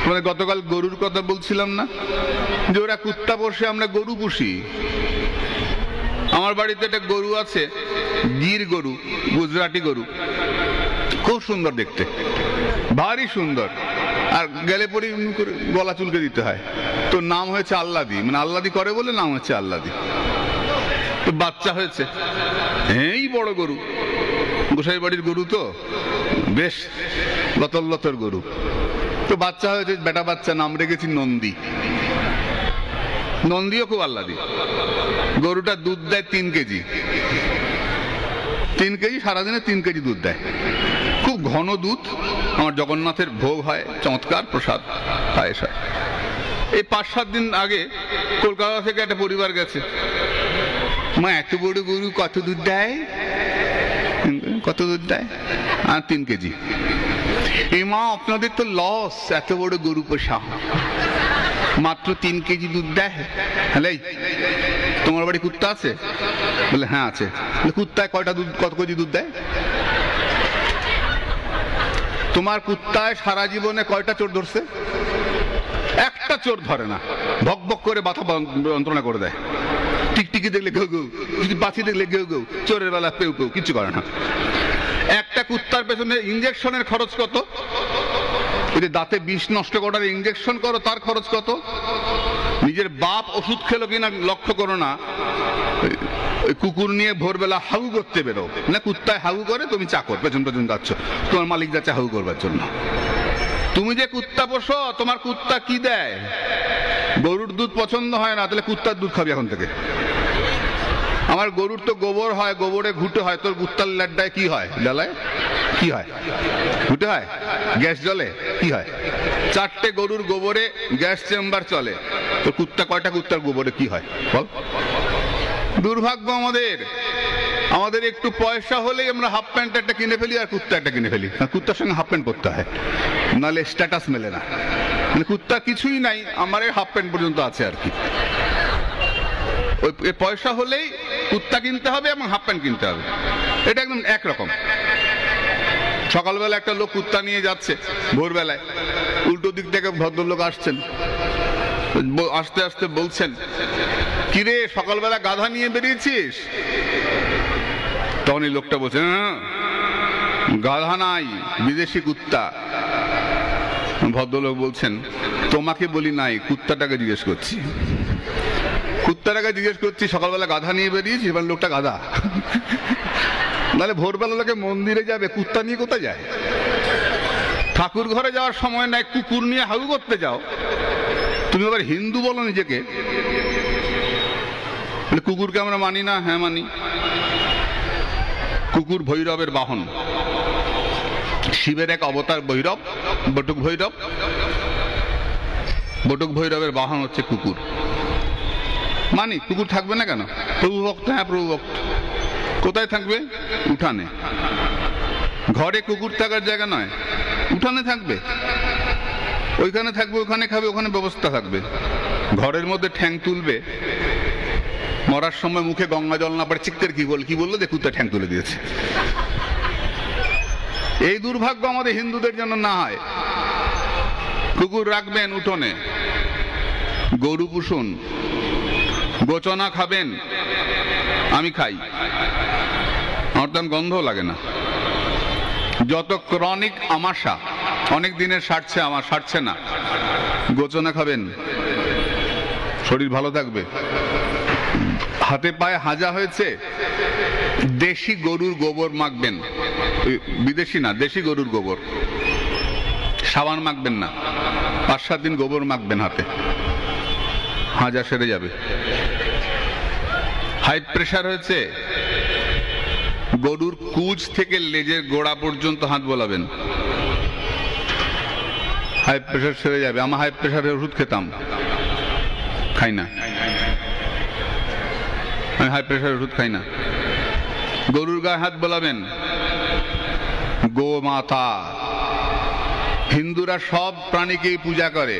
মানে গতকাল গরুর কথা বলছিলাম না, যে ওরা কুত্তা পোষে, আমরা গরু পুষি। আমার বাড়িতে একটা গরু আছে, গির গরু, গুজরাটি গরু, খুব সুন্দর দেখতে, ভারী সুন্দর। আর গেলে পরে গলা চুলকে দিতে হয়। তো নাম হয়েছে আল্লাদি, মানে আল্লাদি করে বলে নাম হচ্ছে আল্লাদি। তো বাচ্চা হয়েছে, এই বড় গরু, গোসাই বাড়ির গরু, তো বেশ লতর লতর গরু। তো বাচ্চা হয়েছে, বেটা বাচ্চা, নাম রেখেছি নন্দী। নন্দীও খুব আল্লাদি। গরুটা দুধ দেয় 3 কেজি, 3 কেজি সারাদিনে 3 কেজি দুধ দেয়, খুব ঘন দুধ। আমার জগন্নাথের ভোগ হয়, চমৎকার প্রসাদ পায়েস হয়। এই 5-7 দিন আগে কলকাতা থেকে একটা পরিবার গেছে, মা এত বড় গরু কত দুধ দেয়? কত দুধ দেয়? 3 কেজি। এই মা আপনাদের তো লস, এত বড় গরু পোষা, মাত্র 3 কেজি দুধ দেয়। হ্যালো, তোমার বাড়ি কুত্তা আছে? বলে হ্যাঁ আছে। কুত্তায় কয়টা দুধ, কত কেজি দুধ দেয়? তোমার কুত্তায় সারা জীবনে কয়টা চোর ধরছে? একটা চোর ধরে না, ভক ভক করে মাথা যন্ত্রণা করে দেয়। টিকটিকি দেখলে ঘেউ ঘেউ, পাখি দেখলে ঘেউ ঘেউ, চোরের বেলা পেউ পেউ, কিচ্ছু করে না। একটা কুত্তার পেছনে ইঞ্জেকশনের খরচ কত? যদি দাঁতে বিষ নষ্ট করার ইঞ্জেকশন করো, তার খরচ কত? নিজের বাপ ওষুধ খেলো কিনা লক্ষ্য করো না, কুকুর নিয়ে ভোরবেলা হাউ করতে বেরো না, কুত্তায় হাউ করে, তুমি চাকর পেছন পেছন যাচ্ছ, তোমার মালিক যাচ্ছে হাউ করবার জন্য। তুমি যে কুত্তা পোষো, তোমার কুত্তা কি দেয়? গরুর দুধ পছন্দ হয় না, তাহলে কুত্তার দুধ খাবি এখন থেকে। আমার গরুর তো গোবর হয়, গোবরে ঘুটে হয়, তোর কুত্তার ল্যাড্ডায় কি হয়? জ্বালায় কি হয়? ঘুটে হয়, গ্যাস জ্বলে, কি হয়? 4টে গরুর গোবরে গ্যাস চেম্বার চলে, তোর কুত্তা কয়টা কুত্তার গোবরে কি হয় বল? দুর্ভাগ্য আমাদের। আমাদের একটু পয়সা হলেই আমরা হাফ প্যান্ট একটা কিনে ফেলি আর কুত্তা একটা কিনে ফেলি। কুত্তার সঙ্গে হাফ প্যান্ট পরতে হয়, নাহলে স্ট্যাটাস মেলে না। মানে কুত্তা কিছুই নাই, আমার এই হাফ প্যান্ট পর্যন্ত আছে আর কি। ওই পয়সা হলেই কুত্তা কিনতে হবে এবং হাফ প্যান্ট কিনতে হবে, এটা একদম একরকম। সকালবেলা একটা লোক কুত্তা নিয়ে যাচ্ছে, ভোরবেলায় উল্টো দিক থেকে ভদ্রলোক আসছেন, আস্তে আস্তে বলছেন, কিরে সকালবেলা গাধা নিয়ে বেরিয়েছিস? তখন এই লোকটা বলছে, গাধা নাই, বিদেশি কুত্তা। ভদ্রলোক বলছেন, তোমাকে বলি নাই, কুত্তাটাকে জিজ্ঞেস করছি। কুত্তাটাকে জিজ্ঞেস করছি, সকালবেলা গাধা নিয়ে বেরিয়েছি? এবার লোকটা গাধা। নাহলে ভোরবেলা লোকে মন্দিরে যাবে, কুত্তা নিয়ে কোথায় যায়? ঠাকুর ঘরে যাওয়ার সময় নাই, কুকুর নিয়ে হাউ করতে যাও। তুমি আবার হিন্দু বলো নিজেকে? কুকুরকে আমরা মানি না? হ্যাঁ মানি। কুকুর ভৈরবের বাহন, শিবের এক অবতার ভৈরব, বটুক ভৈরব। বটুক ভৈরবের বাহন হচ্ছে কুকুর। মানি, কুকুর থাকবে না কেন? প্রভু ভক্ত, হ্যাঁ প্রভু ভক্ত। কোথায় থাকবে? উঠানে। ঘরে কুকুর থাকার জায়গা নয়, উঠানে থাকবে। ওইখানে থাকবে, ওখানে খাবে, ওখানে ব্যবস্থা থাকবে। ঘরের মধ্যে ঠ্যাং তুলবে, মরার সময় মুখে গঙ্গা জল না পড়ে চিকতের কি বললো যে কুত্তা ঠ্যাং তুলে দিয়েছে। এই দুর্ভাগ্য আমাদের হিন্দুদের জন্য না হয়। কুকুর রাখবেন উঠোনে, গরু পুষুন, গোচনা খাবেন। আমি খাই, আমার তো গন্ধ লাগে না। যত ক্রনিক আমাশা, অনেক দিনের সারছে, আমার সারছে না, গোচনা খাবেন, শরীর ভালো থাকবে। হাতে পায়ে হাজা হয়েছে, দেশি গরুর গোবর মাখবেন, বিদেশি না, দেশি গরুর গোবর। সাবান মাখবেন না, 5-7 দিন গোবর মাখবেন হাতে, হাজা সেরে যাবে। হাই প্রেশার হয়েছে, গরুর কুচ থেকে লেজের গোড়া পর্যন্ত হাত বোলাবেন, হাই প্রেশার সেরে যাবে। আমার হাই প্রেশারের ওষুধ খেতাম, খাই না, আমি হাই প্রেশারের ওষুধ খাই না। গরুর গায়ে হাত বোলাবেন। গোমাতা, হিন্দুরা সব প্রাণীকেই পূজা করে।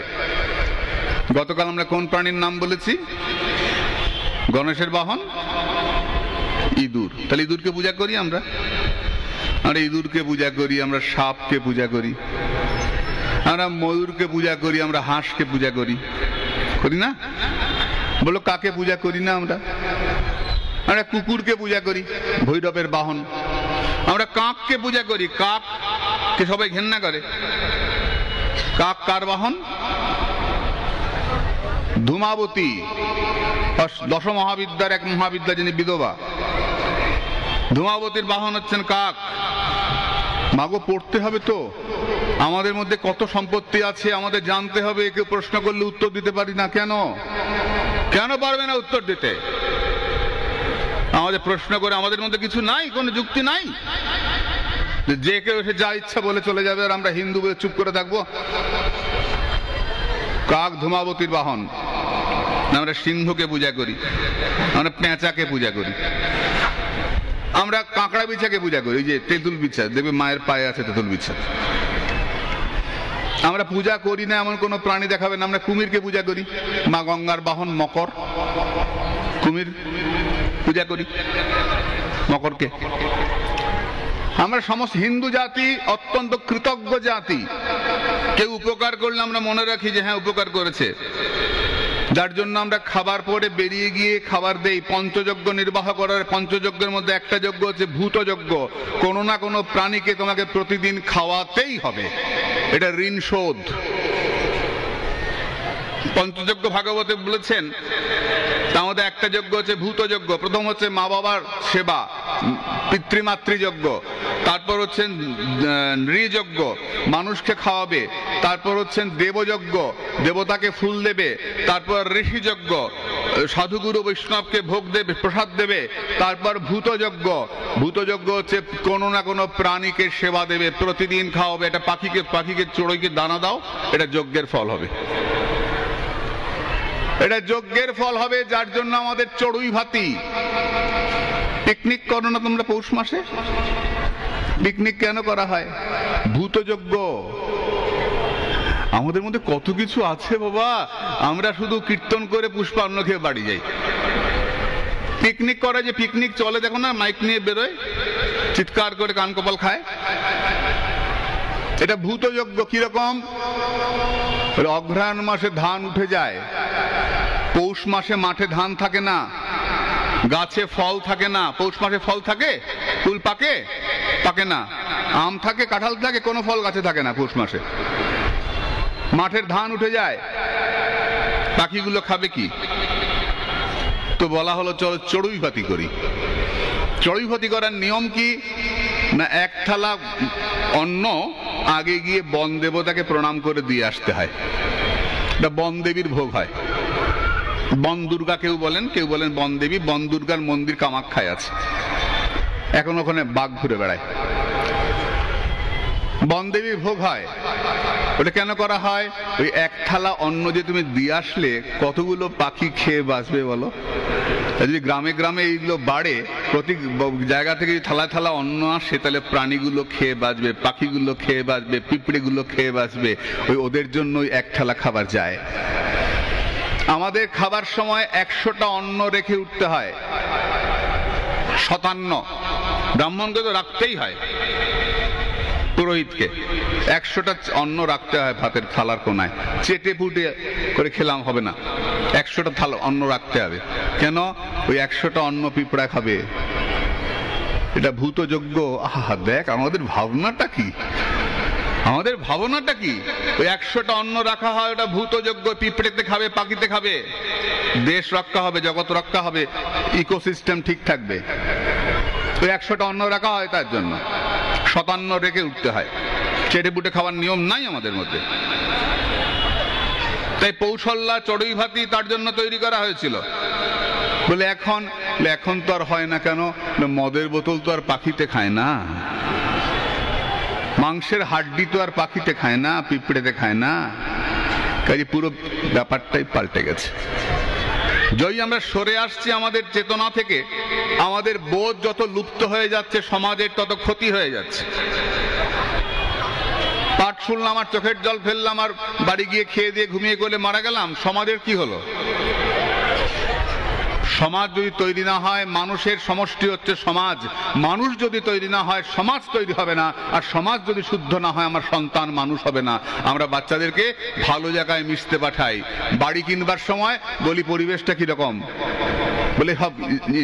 গতকাল আমরা কোন প্রাণীর নাম বলেছি? গণেশের বাহন ইঁদুর। তাহলে ইঁদুরকে পূজা করি আমরা, ইঁদুরকে পূজা করি, আমরা সাপকে পূজা করি। আমরা ময়ূরকে পূজা করি, আমরা হাঁসকে পূজা করি, করি না? বলো কাকে পূজা করি না আমরা? আমরা কুকুরকে পূজা করি, ভৈরবের বাহন। আমরা কাককে পূজা করি, কাককে সবাই ঘেন্না করে। কাক কার বাহন? ধূমাবতী, দশ মহাবিদ্যার এক মহাবিদ্যা যিনি বিধবা, ধূমাবতীর বাহন হচ্ছেন কাক। মাগো পড়তে হবে তো, আমাদের মধ্যে কত সম্পত্তি আছে আমাদের জানতে হবে। কেউ প্রশ্ন করলে উত্তর দিতে পারি না কেন? কেন পারবে না উত্তর দিতে? আমাদের প্রশ্ন করে আমাদের মধ্যে কিছু নাই, কোনো যুক্তি নাই। যে কেউ এসে যা ইচ্ছা বলে চলে যাবে আর আমরা হিন্দু বলে চুপ করে থাকবো। কাক ধূমাবতীর বাহন। আমরা সিংহকে পূজা করি, আমরা পেঁচাকে পূজা করি, আমরা কাঁকড়া বিছাকে পূজা করি। যে তেঁতুল বিছা, দেখবে মায়ের পায়ে আছে তেঁতুল বিছা। আমরা পূজা করি না এমন কোন প্রাণী দেখাবে না। আমরা কুমিরকে পূজা করি, মা গঙ্গার বাহন মকর, কুমির পূজা করি মকরকে। আমরা সমস্ত হিন্দু জাতি অত্যন্ত কৃতজ্ঞ জাতি। কেউ উপকার করলে আমরা মনে রাখি যে হ্যাঁ উপকার করেছে, যার জন্য আমরা খাবার পরে বেরিয়ে গিয়ে খাবার দেই। পঞ্চযজ্ঞ নির্বাহ করার, পঞ্চযজ্ঞের মধ্যে একটা যজ্ঞ হচ্ছে ভূতযজ্ঞ। কোনো না কোনো প্রাণীকে তোমাকে প্রতিদিন খাওয়াতেই হবে, এটা ঋণ শোধ। পঞ্চযজ্ঞ ভাগবতে বলেছেন, তার মধ্যে একটা যজ্ঞ হচ্ছে ভূতযজ্ঞ। প্রথম হচ্ছে মা বাবার সেবা, পিতৃমাতৃযজ্ঞ। তারপর হচ্ছেন নৃযজ্ঞ, মানুষকে খাওয়াবে। তারপর হচ্ছেন দেবযজ্ঞ, দেবতাকে ফুল দেবে। তারপর ঋষিযজ্ঞ, সাধুগুরু বৈষ্ণবকে ভোগ দেবে, প্রসাদ দেবে। তারপর ভূতযজ্ঞ, ভূতযজ্ঞ হচ্ছে কোনো না কোনো প্রাণীকে সেবা দেবে, প্রতিদিন খাওয়াবে। এটা পাখিকে চড়ুইকে দানা দাও, এটা যজ্ঞের ফল হবে, এটা যজ্ঞের ফল হবে। যার জন্য আমাদের চড়ুই ভাতি। পিকনিক করো না তোমরা পৌষ মাসে? পিকনিক কেন করা হয়? ভূতযজ্ঞ। আমাদের মধ্যে কত কিছু আছে বাবা, আমরা শুধু কীর্তন করে পুষ্পান্ন খেয়ে বাড়ি যাই। পিকনিক করে, যে পিকনিক চলে দেখো না, মাইক নিয়ে বেরোয়, চিৎকার করে কান কপাল খায়, এটা ভূতযজ্ঞ। কিরকম? অঘ্রাণ মাসে ধান উঠে যায়, পৌষ মাসে মাঠে ধান থাকে না, গাছে ফল থাকে না। পৌষ মাসে ফল থাকে? কুল পাকে? পাকে না। আম থাকে, কাঁঠাল থাকে, কোনো ফল গাছে থাকে না পৌষ মাসে। মাঠের ধান উঠে যায়, পাখিগুলো খাবে কি? তো বলা হলো চলো চড়ুই ভাতি করি। চড়ুই ভাতি করার নিয়ম কি না, এক থালা অন্ন আগে গিয়ে বন দেবতাকে প্রণাম করে দিয়ে আসতে হয়। এটা বন দেবীর ভোগ হয়। বন দুর্গা কেউ বলেন, কেউ বলেন বন দেবী। বন দুর্গার মন্দির কামাখ্যায় আছে, এখন ওখানে বাঘ ঘুরে বেড়ায়। বন দেবীর ভোগ হয়। ওটা কেন করা হয়? ওই এক থালা অন্ন যে তুমি দিয়ে আসলে কতগুলো পাখি খেয়ে বাঁচবে বলো? যদি গ্রামে গ্রামে এইগুলো বাড়ে, প্রতি জায়গা থেকে যদি থালা থালা অন্ন আসে, তাহলে প্রাণীগুলো খেয়ে বাঁচবে, পাখিগুলো খেয়ে বাঁচবে, পিঁপড়েগুলো খেয়ে বাঁচবে। ওদের জন্য এক থালা খাবার যায়। আমাদের খাবার সময় 100টা অন্ন রেখে উঠতে হয়। 57 ব্রাহ্মণকে তো রাখতেই হয়, পুরোহিতকে 100টা অন্ন রাখতে হয় ভাতের থালার কোনায়। চেটে পুটে করে খেলাম হবে না, 100টা থালা অন্ন রাখতে হবে। কেন? ওই 100টা অন্ন পিঁপড়া খাবে। এটা ভূতযজ্ঞ। আহা, দেখ আমাদের ভাবনাটা কি, আমাদের ভাবনাটা কি। ওই 100টা অন্ন রাখা হয়, ওটা ভূতযজ্ঞ। পিঁপড়েতে খাবে, পাখিতে খাবে, দেশ রক্ষা হবে, জগৎ রক্ষা হবে, ইকোসিস্টেম ঠিক থাকবে। ওই 100টা অন্ন রাখা হয় তার জন্য। 57 রেখে উঠতে হয়। চেটে পুটে খাওয়ার নিয়ম নাই আমাদের মধ্যে। তাই পৌষল্লা চড়ুই ভাতি তার জন্য তৈরি করা হয়েছিল। বলে এখন তো আর হয় না। কেন? মদের বোতল তো আর পাখিতে খায় না, মাংসের হাড্ডি তো আর পাখিতে খায় না, পিঁপড়েতে খায় না। কাজে পুরো ব্যাপারটাই পাল্টে গেছে। যই আমরা সরে আসছি আমাদের চেতনা থেকে, আমাদের বোধ যত লুপ্ত হয়ে যাচ্ছে, সমাজের তত ক্ষতি হয়ে যাচ্ছে। পাঠ শুনলাম আর চোখের জল ফেললাম আর বাড়ি গিয়ে খেয়ে দিয়ে ঘুমিয়ে গেলে মারা গেলাম, সমাজের কি হলো? সমাজ যদি তৈরি না হয়, মানুষের সমষ্টি হচ্ছে সমাজ, মানুষ যদি তৈরি না হয় সমাজ তৈরি হবে না, আর সমাজ যদি শুদ্ধ না হয় আমার সন্তান মানুষ হবে না। আমরা বাচ্চাদেরকে ভালো জায়গায় মিশতে পাঠাই, বাড়ি কিনবার সময় বলি পরিবেশটা কিরকম, বলে সব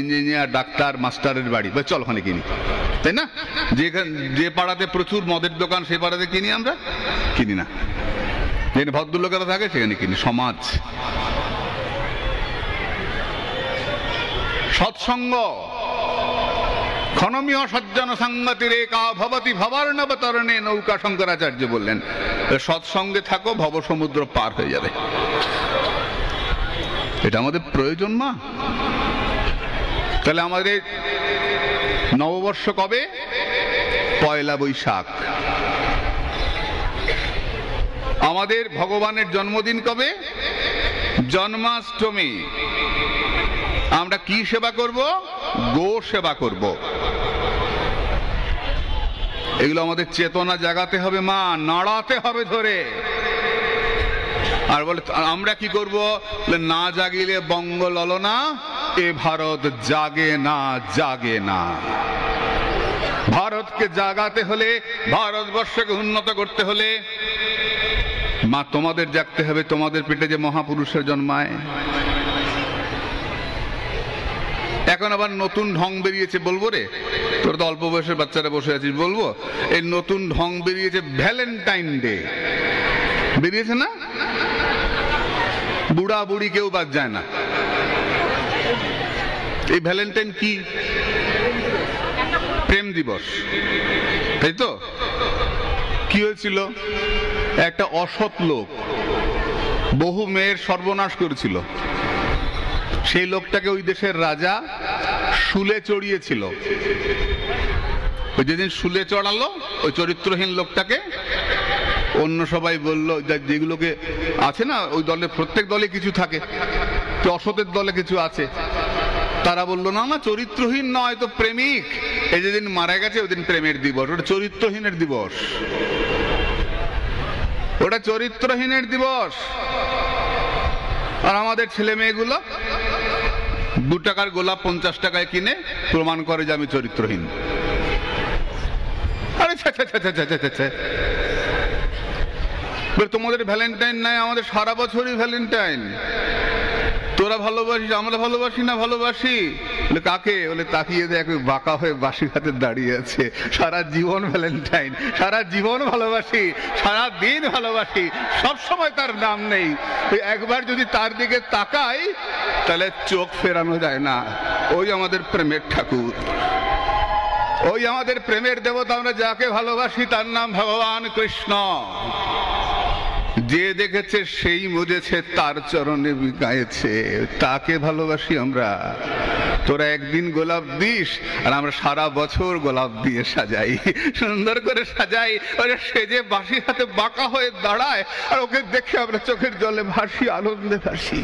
ইঞ্জিনিয়ার ডাক্তার মাস্টারের বাড়ি, বলে চল ওখানে কিনি, তাই না? যে পাড়াতে প্রচুর মদের দোকান সেই পাড়াতে কিনি, আমরা কিনি না। যেখানে ভদ্রলোকেরা থাকে সেখানে কিনি। সমাজ, সৎসঙ্গ, ক্ষণমীয় সজ্জন সঙ্গতি রেখা ভবতি ভবার্ণবতরণে নৌকা, শঙ্করাচার্য বললেন সৎসঙ্গে থাকো, ভবসমুদ্র পার হয়ে যাবে। এটা আমাদের প্রয়োজন মা। তাহলে আমাদের নববর্ষ কবে? পয়লা বৈশাখ। আমাদের ভগবানের জন্মদিন কবে? জন্মাষ্টমী। আমরা কি সেবা করব? গো সেবা করব। এগুলো আমাদের চেতনা জাগাতে হবে মা, নাড়াতে হবে ধরে। আর বলে আমরা কি করব? না জাগিলে বঙ্গ ললনা, এ ভারত জাগে না, জাগে না। ভারতকে জাগাতে হলে, ভারতবর্ষকে উন্নত করতে হলে মা তোমাদের জাগতে হবে। তোমাদের পেটে যে মহাপুরুষের জন্মায়। এখন আবার নতুন ঢং বেরিয়েছে, বলবো রে? তোর তো অল্প বয়সের বাচ্চারা বসে আছিস, বলবো? এই নতুন ঢং বেরিয়েছে, ভ্যালেন্টাইন ডে বেরিয়েছে না? বুড়া বুড়ি কেউ বাদ যায় না। এই ভ্যালেন্টাইন কি? প্রেম দিবস, তাই তো? কি হয়েছিল? একটা অসৎ লোক বহু মেয়ের সর্বনাশ করেছিল। সেই লোকটাকে ওই দেশের রাজা শুলে চড়িয়েছিল। ওই যেদিন শুলে চড়ালো ওই চরিত্রহীন লোকটাকে, অন্য সবাই বলল, যেগুলোকে আছে না ওই দলে, প্রত্যেক দলে কিছু থাকে, তো অসতের দলে কিছু আছে, তারা বললো না না চরিত্রহীন নয়, তো প্রেমিক। এই যেদিন মারা গেছে ওই দিন প্রেমের দিবস, ওটা চরিত্রহীনের দিবস, ওটা চরিত্রহীনের দিবস। আর আমাদের ছেলে মেয়েগুলো 2 টাকার গোলাপ 50 টাকায় কিনে প্রমাণ করে যে আমি চরিত্রহীন। আরে তোমাদের ভ্যালেন্টাইন নাই, আমাদের সারা বছরই ভ্যালেন্টাইন। তোরা ভালোবাসিস, আমরা ভালোবাসি না? ভালোবাসি। বলে কাকে? বলে তাকিয়ে দেখ, বাঁকা হয়ে বাঁশি হাতে দাঁড়িয়ে আছে। সারা জীবন ভ্যালেন্টাইন, সারা জীবন ভালোবাসি, সারা দিন ভালোবাসি, সব সময় তার নাম নেই। একবার যদি তার দিকে তাকাই তাহলে চোখ ফেরানো যায় না। ওই আমাদের প্রেমের ঠাকুর, ওই আমাদের প্রেমের দেবতা। আমরা যাকে ভালোবাসি তার নাম ভগবান কৃষ্ণ। যে দেখেছে সেই বুঝেছে, তার চরণে গায়েছে, তাকে ভালোবাসি আমরা। তোরা একদিন গোলাপ দিস আর আমরা সারা বছর গোলাপ দিয়ে সাজাই, সুন্দর করে সাজাই। সে যে বাঁশি হাতে বাঁকা হয়ে দাঁড়ায় আর ওকে দেখে আমরা চোখের জলে ভাসি, আনন্দে ভাসি।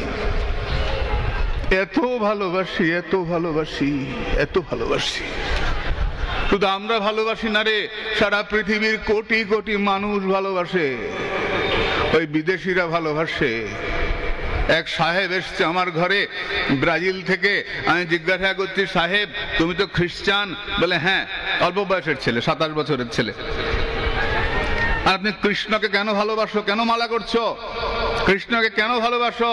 এত ভালোবাসি, এত ভালোবাসি, এত ভালোবাসি। শুধু আমরা ভালোবাসি না রে, সারা পৃথিবীর কোটি কোটি মানুষ ভালোবাসে। ওই বিদেশিরা ভালোবাসে। এক সাহেব এসছে আমার ঘরে ব্রাজিল থেকে। আমি জিজ্ঞাসা করছি, সাহেব তুমি তো খ্রিস্টান? বলে হ্যাঁ। অল্প বয়সের ছেলে, 27 বছরের ছেলে। আর আপনি কৃষ্ণকে কেন ভালোবাসো? কেন মালা করছো? কৃষ্ণকে কেন ভালোবাসো?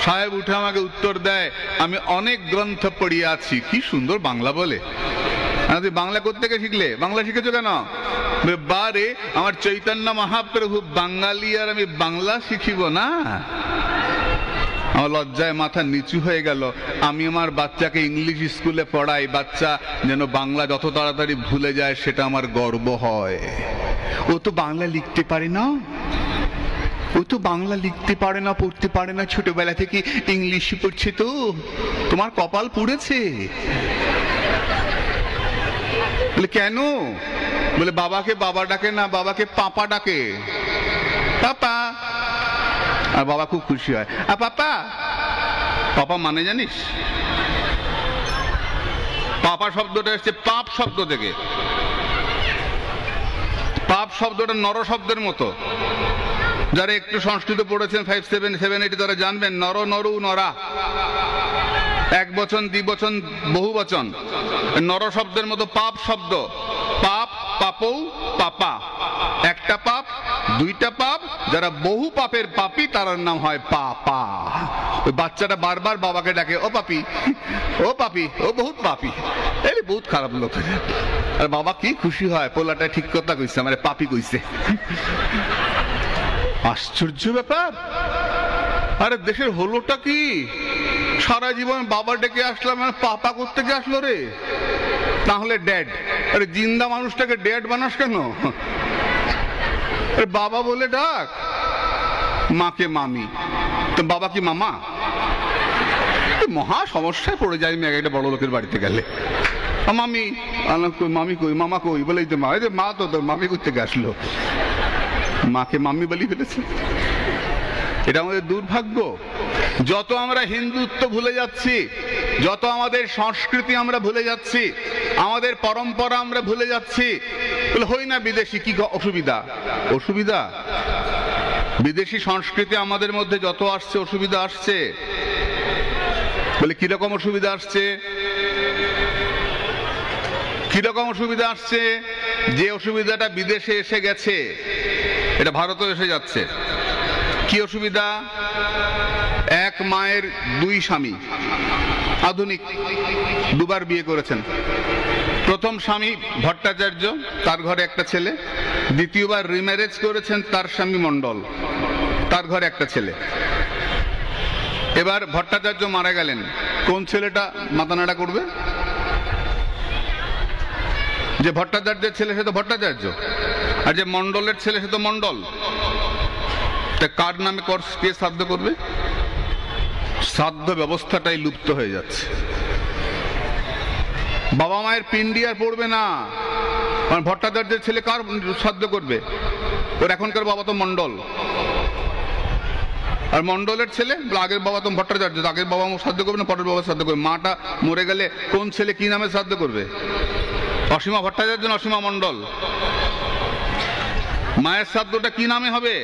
সাহেব উঠে আমাকে উত্তর দেয়, আমি অনেক গ্রন্থ পড়িয়াছি। কি সুন্দর বাংলা বলে। তুই বাংলা কোত্থেকে শিখলে? বাংলা শিখেছো কেন? বারে আমার চৈতন্য মহাপ্রভু বাঙালি, আর আমি বাংলা শিখিব না? আমার লজ্জায় মাথা নিচু হয়ে গেল। আমি আমার বাচ্চাকে ইংলিশ স্কুলে পড়াই, বাচ্চা যেন বাংলা যত তাড়াতাড়ি ভুলে যায় সেটা আমার গর্ব হয়। ও তো বাংলা লিখতে পারে না, ও তো বাংলা লিখতে পারে না, পড়তে পারে না, ছোটবেলা থেকে ইংলিশ পড়ছে। তো তোমার কপাল পুড়েছে। বলে কেন? বলে বাবাকে বাবা ডাকে না, বাবাকে পাপা ডাকে, পাপা। আর বাবা খুব খুশি হয়, পাপা। পাপা মানে জানিস? পাপা শব্দটা এসছে পাপ শব্দ থেকে। পাপ শব্দটা নর শব্দের মতো। যারা একটু সংস্কৃত পড়েছেন 5, 7, 8 তারা জানবেন, নর নরু নরা। এক বচন, দ্বিবচন, বহু বচন। নর শব্দের মতো পাপ শব্দ, পাপ, পাপৌ, পাপা। একটা পাপ, দুইটা পাপ, যারা বহু পাপের পাপী তার নাম হয় পাপা। ওই বাচ্চাটা বারবার বাবাকে ডাকে, ও পাপি, ও পাপি, ও বহুত পাপি। এই বহুত খারাপ লোক। আর বাবা কি খুশি হয়, পোলাটা ঠিক কথা কইছে, মানে পাপি কইছে। আশ্চর্য ব্যাপার। আরে দেশের হলোটা কি? সারা জীবন বাবা ডেকে আসলাম, মানে পাপা করতে গিয়ে আসলো রে। তাহলে ড্যাড। আরে জিন্দা মানুষটাকে ড্যাড বানাস কেন? বাবা বলে ডাক, মাকে মামি, তো বাবা কি মামা? মহা সমস্যায় পড়ে যায় মেয়ে একটা বড় লোকের বাড়িতে গেলে। মামি, মামি কই, মামা কই, বলেই তো মা। এই যে মা তো তোর মামি করতে আসলো, মাকে মামি বলি ফেলেছে। এটা আমাদের দুর্ভাগ্য। যত আমরা হিন্দুত্ব ভুলে যাচ্ছি, যত আমাদের সংস্কৃতি আমরা ভুলে যাচ্ছি, আমাদের পরম্পরা আমরা ভুলে যাচ্ছি, হই না বিদেশি কি অসুবিধা? অসুবিধা বিদেশি সংস্কৃতি আমাদের মধ্যে যত আসছে, অসুবিধা আসছে। বলে কিরকম অসুবিধা আসছে? কিরকম অসুবিধা আসছে? যে অসুবিধাটা বিদেশে এসে গেছে, এটা ভারতেও এসে যাচ্ছে। কি অসুবিধা? এক মায়ের দুই স্বামী, আধুনিক, দুবার বিয়ে করেছেন। প্রথম স্বামী ভট্টাচার্য, তার ঘরে একটা ছেলে। দ্বিতীয়বার রিম্যারেজ করেছেন, তার স্বামী মণ্ডল, তার ঘরে একটা ছেলে। এবার ভট্টাচার্য মারা গেলেন, কোন ছেলেটা মাথা নাড়া করবে? যে ভট্টাচার্যের ছেলে সে তো ভট্টাচার্য, আর যে মণ্ডলের ছেলে সে তো মণ্ডল। কার নামে কে শ্রাদ্ধ করবে? শ্রাদ্ধ ব্যবস্থাটাই লুপ্ত হয়ে যাচ্ছে। বাবা মায়ের পিণ্ডি আর পড়বে না। ভট্টাচার্যের ছেলে কার শ্রাদ্ধ করবে? ওর এখনকার বাবা তো মণ্ডল, আর মণ্ডলের ছেলে আগের বাবা তো ভট্টাচার্য, আগের বাবা শ্রাদ্ধ করবে না, পরের বাবা শ্রাদ্ধ করবে। মাটা মরে গেলে কোন ছেলে কি নামে শ্রাদ্ধ করবে? অসীমা ভট্টাচার্য না অসীমা মণ্ডল? মায়ের শ্রাদ্ধটা কি নামে হবে?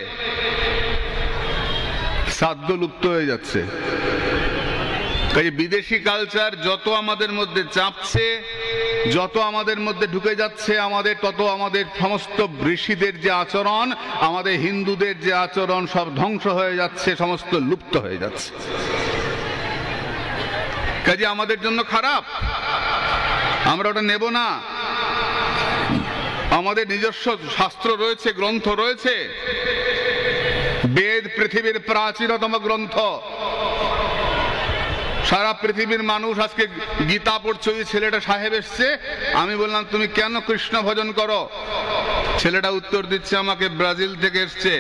শ্রাদ্ধ লুপ্ত হয়ে যাচ্ছে। তাই বিদেশি কালচার যত আমাদের মধ্যে চাপছে, যত আমাদের মধ্যে ঢুকে যাচ্ছে, আমাদের তত আমাদের সমস্ত ঋষিদের যে আচরণ, আমাদের হিন্দুদের যে আচরণ, সব ধ্বংস হয়ে যাচ্ছে, সমস্ত লুপ্ত হয়ে যাচ্ছে। কাজে আমাদের জন্য খারাপ, আমরা ওটা নেব না। আমাদের নিজস্ব শাস্ত্র রয়েছে, গ্রন্থ রয়েছে। বেদ পৃথিবীর প্রাচীনতম গ্রন্থ। সারা পৃথিবীর মানুষ আজকে গীতা পড়ছে। ওই ছেলেটা সাহেব এসছে, আমি বললাম তুমি কেন কৃষ্ণ ভজন করো? ছেলেটা উত্তর দিচ্ছে, আমাকে ব্রাজিল থেকে এসছে,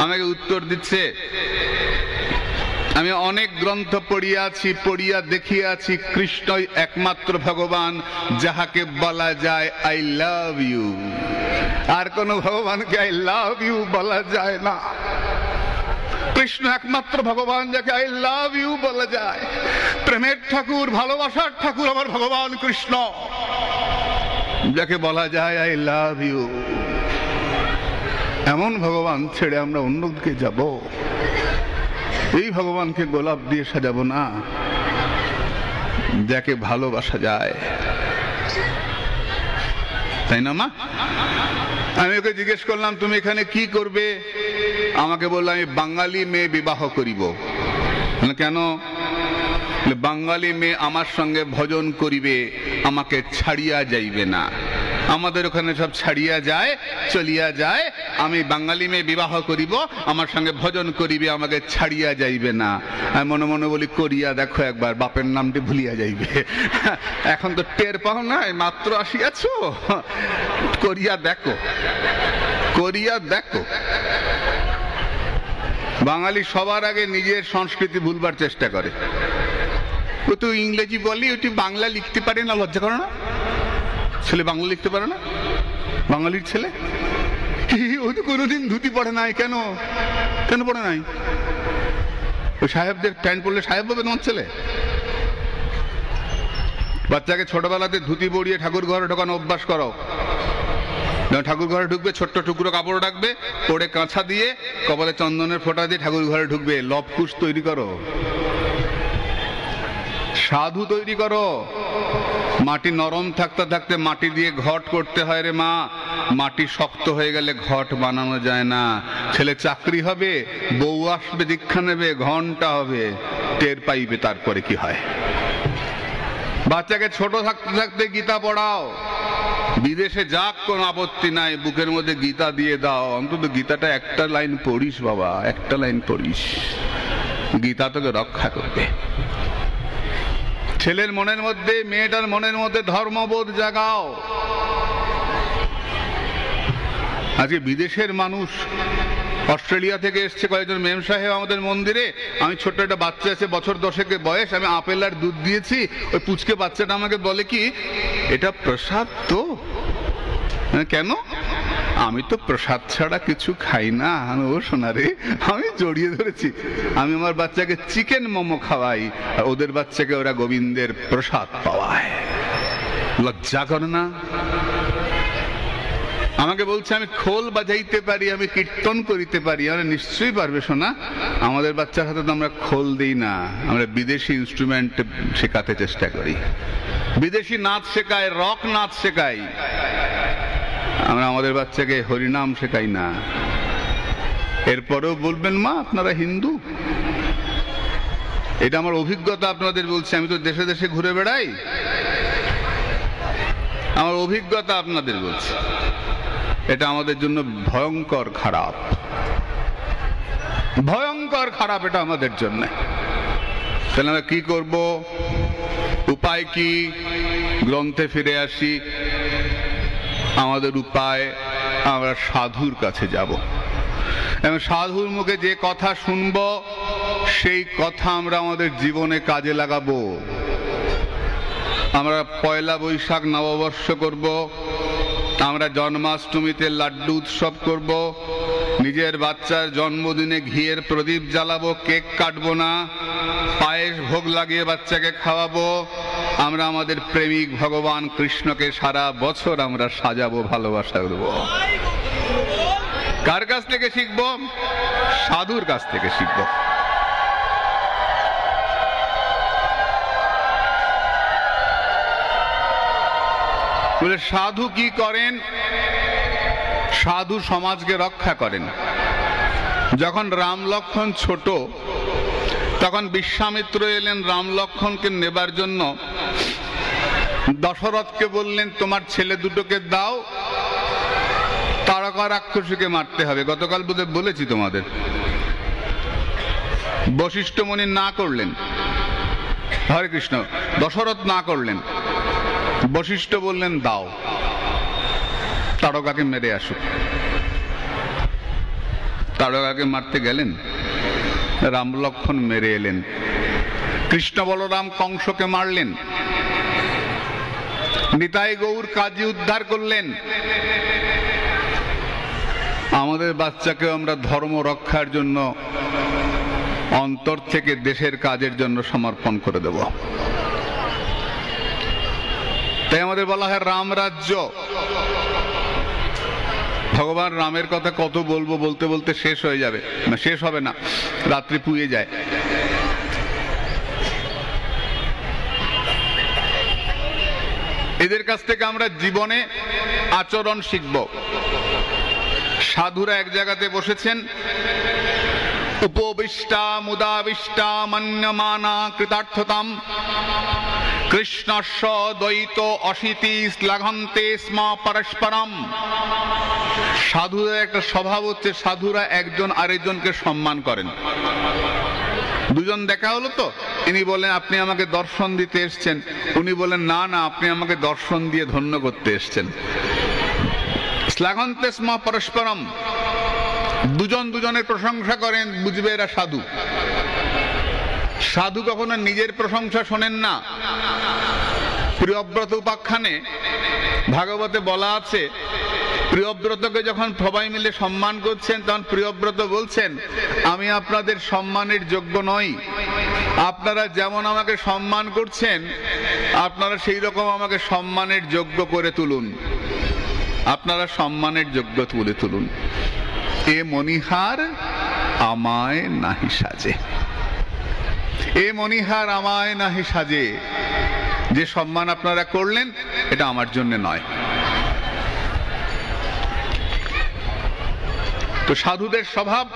আমাকে উত্তর দিচ্ছে, আমি অনেক গ্রন্থ পড়িয়াছি, পড়িয়া দেখিয়াছি, কৃষ্ণই একমাত্র ভগবান যাহাকে বলা যায় আই লাভ ইউ। আর কোন ভগবানকে আই লাভ ইউ বলা যায় না। কৃষ্ণ একমাত্র ভগবান যাকে আই লাভ ইউ বলা যায়। প্রেমের ঠাকুর, ভালোবাসার ঠাকুর আমার ভগবান কৃষ্ণ, যাকে বলা যায় আই লাভ ইউ। এমন ভগবান ছেড়ে আমরা অন্যদিকে যাব? এই ভগবানকে গোলাপ দিয়ে সাজাবো না, যাকে ভালোবাসা যায়, তাই না মা? আমি ওকে জিজ্ঞেস করলাম তুমি এখানে কি করবে? আমাকে বললো আমি বাঙালি মেয়ে বিবাহ করিব। কেন? বাঙালি মেয়ে আমার সঙ্গে ভজন করিবে, আমাকে ছাড়িয়া যাইবে না। আমাদের ওখানে সব ছাড়িয়া যায়, চলিয়া যায়। আমি বাঙালি মেয়ে বিবাহ করিব, আমার সঙ্গে ভজন করিবে, আমাকে ছাড়িয়া যাইবে না। আমি মনে মনে বলি করিয়া দেখো একবার, বাপের নামটি ভুলিয়া যাইবে। এখন তো টের পাও না, মাত্র আসিয়াছ, করিয়া দেখো, করিয়া দেখো। বাঙালি সবার আগে নিজের সংস্কৃতি ভুলবার চেষ্টা করে। ও তো ইংরেজি বলি, ওটি বাংলা লিখতে পারে না, লজ্জা করে না? ছেলে বাংলা লিখতে পারে না, বাঙালির ছেলে। ও তো কোনোদিন ধুতি পড়ে নাই। কেন? কেন পড়ে নাই? ওই সাহেবদের প্যান্ট পরলে সাহেব হবে তোমার ছেলে? বাচ্চাকে ছোটবেলাতে ধুতি পরিয়ে ঠাকুর ঘরে ঢোকানো অভ্যাস করো। যখন ঠাকুর ঘরে ঢুকবে ছোট্ট টুকরো কাপড় রাখবে, পরে কাঁচা দিয়ে কপালে চন্দনের ফোঁটা দিয়ে ঠাকুর ঘরে ঢুকবে। লবকুশ তৈরি করো। সাধু তৈরি করো। মাটি নরম থাকতে থাকতে মাটি দিয়ে ঘট করতে হয় রে মা, মাটি শক্ত হয়ে গেলে ঘট বানানো যায় না। ছেলে চাকরি হবে, বউ আসবে, দীক্ষা নেবে, ঘন্টা হবে, টের পাইবে তারপরে কি হয়। বাচ্চাকে ছোট থাকতে থাকতে গীতা পড়াও। বিদেশে যাক কোনো আপত্তি নাই, বুকের মধ্যে গীতা দিয়ে দাও, অন্তত গীতাটা একটা লাইন পড়িস বাবা, একটা লাইন পড়িস, গীতা তোকে রক্ষা করবে। ছেলের মনের মধ্যে, মেয়েটার মনের মধ্যে ধর্মবোধ জাগাও। আজকে বিদেশের মানুষ, অস্ট্রেলিয়া থেকে এসছে কয়েকজন মেম সাহেব আমাদের মন্দিরে। আমি ছোট্ট একটা বাচ্চা আছে, বছর 10 বয়স, আমি আপেল আর দুধ দিয়েছি। ওই পুচকে বাচ্চাটা আমাকে বলে কি, এটা প্রসাদ তো? কেন? আমি তো প্রসাদ ছাড়া কিছু খাই না। ও সোনা রে, আমি জড়িয়ে ধরেছি। আমি আমার বাচ্চাকে চিকেন মোমো খাওয়াই, আর ওদের বাচ্চাকে ওরা গোবিন্দের প্রসাদ পাওয়ায়। লজ্জা করে না? আমাকে বলছে আমি খোল বাজাইতে পারি, আমি কীর্তন করিতে পারি। আমরা নিশ্চয়ই পারবে সোনা। আমাদের বাচ্চার হাতে তো আমরা খোল দিই না, আমরা বিদেশি ইনস্ট্রুমেন্ট শেখাতে চেষ্টা করি, বিদেশি নাচ শেখাই, রক নাচ শেখাই। আমরা আমাদের বাচ্চাকে হরিনাম শেখাই না। এরপরেও বলবেন মা আপনারা হিন্দু। এটা আমার অভিজ্ঞতা আপনাদের বলছি, আমি তো দেশে দেশে ঘুরে বেড়াই, আমার অভিজ্ঞতা আপনাদের বলছি। এটা আমাদের জন্য ভয়ঙ্কর খারাপ, ভয়ঙ্কর খারাপ এটা আমাদের জন্য। তাহলে আমরা কি করব? উপায় কি? গ্রন্থে ফিরে আসি। আমাদের উপায়, আমরা সাধুর কাছে যাব এবং সাধুর মুখে যে কথা শুনব সেই কথা আমরা আমাদের জীবনে কাজে লাগাবো। আমরা পয়লা বৈশাখ নববর্ষ করব, আমরা জন্মাষ্টমীতে লাড্ডু উৎসব করব, নিজের বাচ্চার জন্মদিনে ঘিয়ের প্রদীপ জ্বালাবো, কেক কাটবো না, পায়েস ভোগ লাগিয়ে বাচ্চাকে খাওয়াবো। আমরা আমাদের প্রেমিক ভগবান কৃষ্ণকে সারা বছর আমরা সাজাবো, ভালোবাসা দেবো। কার কাছ থেকে শিখবো? সাধুর কাছ থেকে শিখবো। বলে সাধু কি করেন? সাধু সমাজকে রক্ষা করেন। যখন রাম লক্ষ্মণ ছোট, তখন বিশ্বামিত্র এলেন রাম লক্ষ্মণকে নেবার জন্য। দশরথকে বললেন তোমার ছেলে দুটোকে দাও, তারকা রাক্ষসীকে মারতে হবে। গতকাল বোধহয় বলেছি তোমাদের। বশিষ্ঠ মুনি না করলেন, হরে কৃষ্ণ, দশরথ না করলেন, বশিষ্ঠ বললেন দাও, তারকাকে মেরে আসুক। তারকাকে মারতে গেলেন, রাম লক্ষ্মণ মেরে এলেন। কৃষ্ণ বলরাম কংসকে মারলেন, নিতাই গৌর কাজী উদ্ধার করলেন। আমাদের বাচ্চাকে আমরা ধর্ম রক্ষার জন্য অন্তর থেকে দেশের কাজের জন্য সমর্পণ করে দেব। তাই আমাদের বলা হয় রাম রাজ্য। ভগবান রামের কথা কত বলবো, বলতে বলতে শেষ হয়ে যাবে না, শেষ হবে না, রাত্রি পুয়ে যায়। এদের কাছ থেকে আমরা জীবনে আচরণ শিখব। সাধুরা এক জায়গাতে বসেছেন, উপবিষ্টা মুদাবিষ্টা মান্যমানা কৃতার্থতাম কৃষ্ণস্য দ্বৈত অশীতি শ্লাঘন্তে স্ম পরস্পরম। সাধুদের একটা স্বভাব হচ্ছে, সাধুরা একজন আরেকজনকে সম্মান করেন। দুজন দেখা হলো তো, ইনি বলেন আপনি আমাকে দর্শন দিতে এসছেন, উনি বলেন না না আপনি আমাকে দর্শন দিয়ে ধন্য করতে এসছেন। শ্লাঘন্তে স্ম পরস্পরম, দুজন দুজনের প্রশংসা করেন, বুঝবে এরা সাধু। সাধু কখনো নিজের প্রশংসা শোনেন না। প্রিয়ব্রত উপাখ্যানে ভাগবতে বলা আছে, প্রিয়ব্রতকে যখন সবাই মিলে সম্মান করছেন, তখন প্রিয়ব্রত বলছেন আমি আপনাদের সম্মানের যোগ্য নই, আপনারা যেমন আমাকে সম্মান করছেন আপনারা সেই রকম আমাকে সম্মানের যোগ্য করে তুলুন, আপনারা সম্মানের যোগ্য তুলে তুলুন। এ মনিহার আমায় নাহি সাজে। এ মনিহার আমায় নাহি সাজে, যে সম্মান আপনারা করলেন এটা আমার জন্য নয়। তো সাধুদের স্বভাব,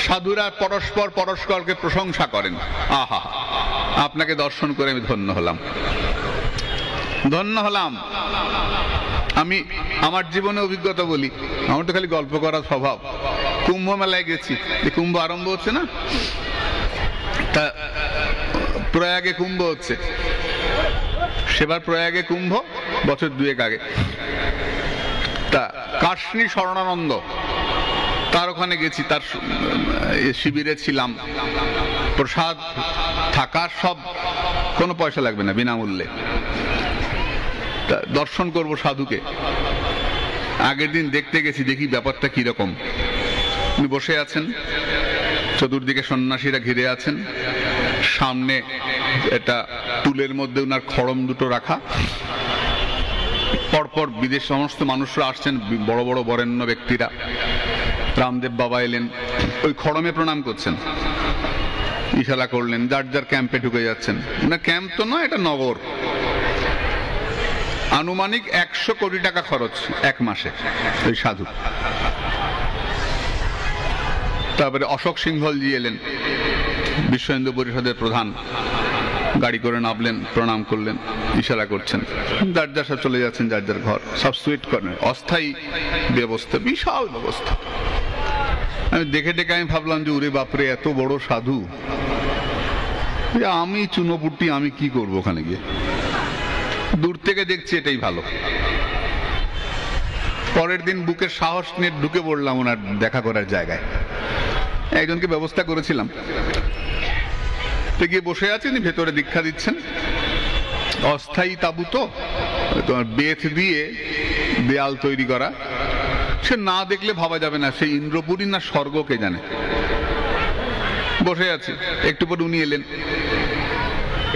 সাধুরা পরস্পর পরস্পরকে প্রশংসা করেন। আহা, আপনাকে দর্শন করে আমি ধন্য হলাম, ধন্য হলাম। আমি আমার জীবনে অভিজ্ঞতা বলি, আমার তো খালি গল্প করার স্বভাব। কুম্ভ মেলায় গেছি, কুম্ভ আরম্ভ হচ্ছে না, তা প্রয়াগে কুম্ভ হচ্ছে, সেবার প্রয়াগে কুম্ভ বছর 2 আগে। তা কাশ্মীর স্বর্ণানন্দ তার ওখানে গেছি, তার শিবিরে ছিলাম। প্রসাদ থাকার সব, কোনো পয়সা লাগবে না, বিনামূল্যে। তা দর্শন করব সাধুকে, আগের দিন দেখতে গেছি, দেখি ব্যাপারটা কিরকম। উনি বসে আছেন, চতুর্দিকে সন্ন্যাসীরা ঘিরে আছেন, সামনে এটা টুলের মধ্যে উনার খড়ম দুটো রাখা, পরপর বিদেশ সমস্ত মানুষরা আসছেন, বড় বড় বরেণ্য ব্যক্তিরা। রামদেব বাবা এলেন, ওই খড়মে প্রণাম করছেন, ইশারা করলেন, যার যার ক্যাম্পে ঢুকে যাচ্ছেন। না ক্যাম্প তো নয়, এটা নগর। আনুমানিক 100 কোটি টাকা খরচ 1 মাসে ওই সাধু। তারপরে অশোক সিংহলজি এলেন, বিশ্ব হিন্দু পরিষদের প্রধান, গাড়ি করে নামলেন, প্রণাম করলেন, ইশারা করছেন, যার যার সব চলে যাচ্ছেন যার যার ঘর। সব সুইট কর্নার, অস্থায়ী ব্যবস্থা, বিশাল ব্যবস্থা। আমি দেখে দেখে আমি ভাবলাম যে ওরে বাপরে, এত বড় সাধু, আমি চুনোপুটি, আমি কি করবো ওখানে গিয়ে? দূর থেকে দেখছি এটাই ভালো। পরের দিন বুকের সাহস নিয়ে ঢুকে পড়লাম ওনার দেখা করার জায়গায়। একজনকে ব্যবস্থা করেছিলাম, গিয়ে বসে আছেন, ভেতরে দীক্ষা দিচ্ছেন। অস্থায়ী তাবু তো, তোমার বেত দিয়ে দেয়াল তৈরি করা, সে না দেখলে ভাবা যাবে না সে ইন্দ্রপুরী না স্বর্গ কে জানে। বসে আছে, একটু পর উনি এলেন,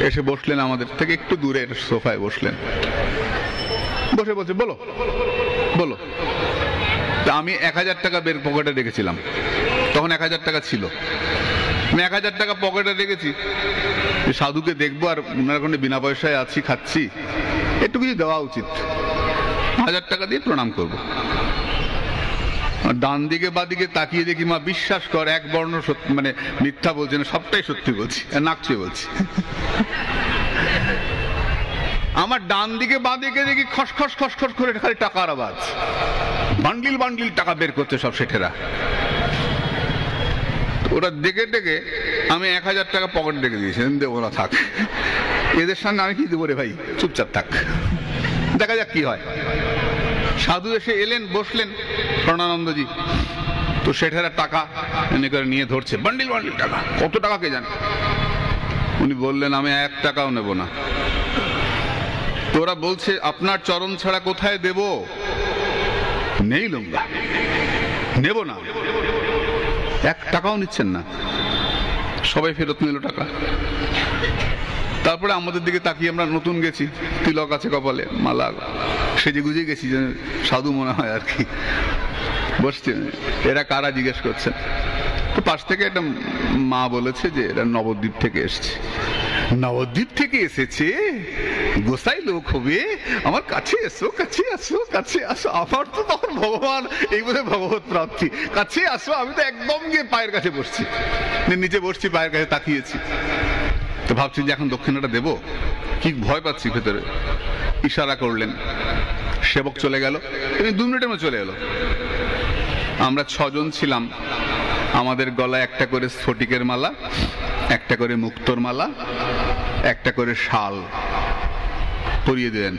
এসে বসলেন আমাদের থেকে একটু দূরে সোফায় বসলেন। বসে বলছে, বলো বলো। আমি 1000 টাকা বের পকেটে রেখেছিলাম, তখন 1000 টাকা ছিল। আমি 1000 টাকা পকেটে রেখেছি, সাধুকে দেখবো আর উনার ওখানে বিনা পয়সায় আছি, খাচ্ছি, একটু কিছু দেওয়া উচিত। 1000 টাকা দিয়ে প্রণাম করবো। ডান দিকে বাদিকে তাকিয়ে দেখি, মা বিশ্বাস কর, এক বর্ণ মানে মিথ্যা বলছে না, সবটাই সত্যি বলছি, নাক ছুঁয়ে বলছি। আমার ডান দিকে বাদিকে দেখি খসখস খসখস করে খালি টাকার আওয়াজ, বান্ডিল বান্ডিল টাকা বের করছে সব সেঠেরা। ওরা দেখে ডেকে আমি 1000 টাকা পকেট রেখে দিয়েছি, দেবো না, থাক, এদের সামনে আমি কি দেবো রে ভাই, চুপচাপ থাক, দেখা যাক কি হয়। সাধু এসে এলেন, বসলেন স্বর্ণানন্দজি, তো সেঠেরা টাকা এনে করে নিয়ে ধরছে, বান্ডিল বান্ডিল টাকা, কত টাকা কে জানে। উনি বললেন, আমি 1 টাকাও নেব না। তো ওরা বলছে, আপনার চরণ ছাড়া কোথায় দেব, নেই লুঙ্গা, নেব না। 1 টাকাও নিচ্ছেন না। সবাই ফেরত নিল টাকা। তারপরে আমাদের দিকে তাকিয়ে, আমরা নতুন গেছি, তিলক আছে কপালে, মালা, সেজে গুজে গেছি, সাধু মনে হয় আর কি। বসছে, এরা কারা জিজ্ঞেস করছেন। তো পাশ থেকে একটা মা বলেছে যে এরা নবদ্বীপ থেকে এসছে। নবদ্বীপ থেকে এসেছে, গোসাই লোক হবে, আমার কাছে এসো, কাছে আসো, কাছে আসো। আমার তো তখন ভগবান, এই বলে ভগবত প্রাপ্তি, কাছে আসো। আমি তো একদম গিয়ে পায়ের কাছে বসছি, নিচে বসছি, পায়ের কাছে তাকিয়েছি। তো ভাবছি যে এখন দক্ষিণাটা দেবো, কি ভয় পাচ্ছি ভেতরে। ইশারা করলেন, সেবক চলে গেল, 2 মিনিটের মধ্যে চলে এলো। আমরা 6 জন ছিলাম, আমাদের গলায় একটা করে স্ফটিকের মালা, একটা করে মুক্তোর মালা, একটা করে শাল পরিয়ে দেন।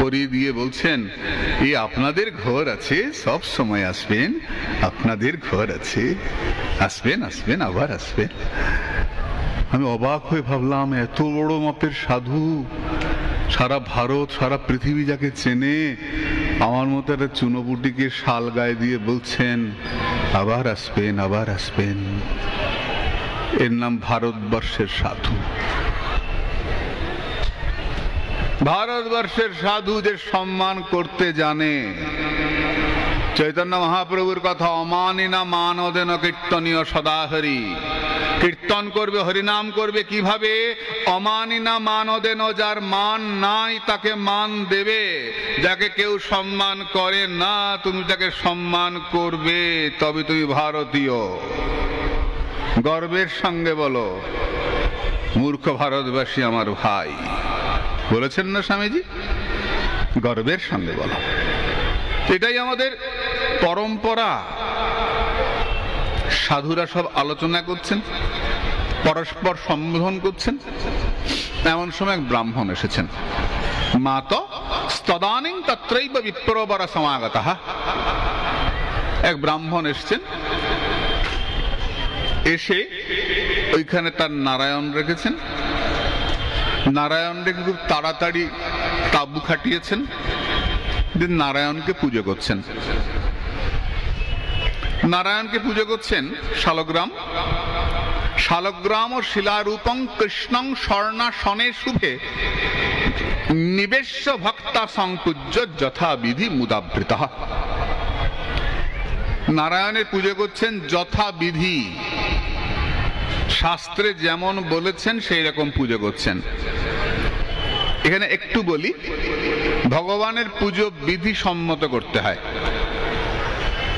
পরিয়ে দিয়ে বলছেন, এই আপনাদের ঘর আছে, সব সময় আসবেন, আপনাদের ঘর আছে, আসবেন আসবেন আবার আসবেন। আমি অবাক হয়ে ভাবলাম, এত বড় মাপের সাধু, সারা ভারত সারা পৃথিবী যাকে চেনে, আমার মতো একটা চুনোপুটিকে শাল গায়ে দিয়ে বলছেন আবার আসবেন আবার আসবেন। এর নাম ভারতবর্ষের সাধু। ভারতবর্ষের সাধুদের সম্মান করতে জানে। চৈতন্য মহাপ্রভুর কথা, অমানিনা মানদেন কীর্তনীয় সদাহরি, কীর্তন করবে, হরিনাম করবে। কিভাবে? অমানি না মানদেন, যার মান নাই তাকে মান দেবে। যাকে কেউ সম্মান করে না তুমি তাকে সম্মান করবে, তবে তুমি ভারতীয়। গর্বের সঙ্গে বলো, মূর্খ ভারতবাসী আমার ভাই, বলেছেন না স্বামীজি? গর্বের সঙ্গে বলো। এটাই আমাদের পরম্পরা। সাধুরা সব আলোচনা করছেন, পরস্পর সম্বোধন করছেন। এমন সময় এক ব্রাহ্মণ এসেছেন। মাত স্তদানিং তত্রৈব বিপ্রবর সমাগতঃ। এক ব্রাহ্মণ এসেছেন, এসে ওইখানে তার নারায়ণ রেখেছেন। নারায়ণ রেখে খুব তাড়াতাড়ি তাঁবু খাটিয়েছেন, নারায়ণকে পুজো করছেন। নারায়ণকে পুজো করছেন শালগ্রাম। শালগ্রাম ও শিলারূপং কৃষ্ণং স্বর্ণাসনে শুভে নিবেশ্য ভক্তা সংপূজ্য যথাবিধি মুদাবৃতঃ। নারায়ণের পুজো করছেন যথাবিধি, শাস্ত্রে যেমন বলেছেন সেই রকম পুজো করছেন। এখানে একটু বলি, ভগবানের পুজো বিধি সম্মত করতে হয়।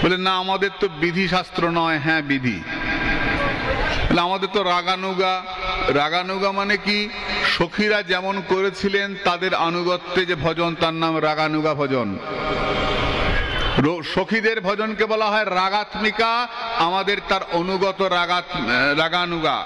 বলে না, আমাদের তো বিধি শাস্ত্র নয়। হ্যাঁ, বিধি। আমাদের তো রাগানুগা। রাগানুগা মানে কি? সখীরা যেমন করেছিলেন তাদের আনুগত্যে যে ভজন, তার নাম রাগানুগা ভজন। সখীদের ভজনকে বলা হয় রাগাত্মিকা, আমাদের তার অনুগত রাগানুগা।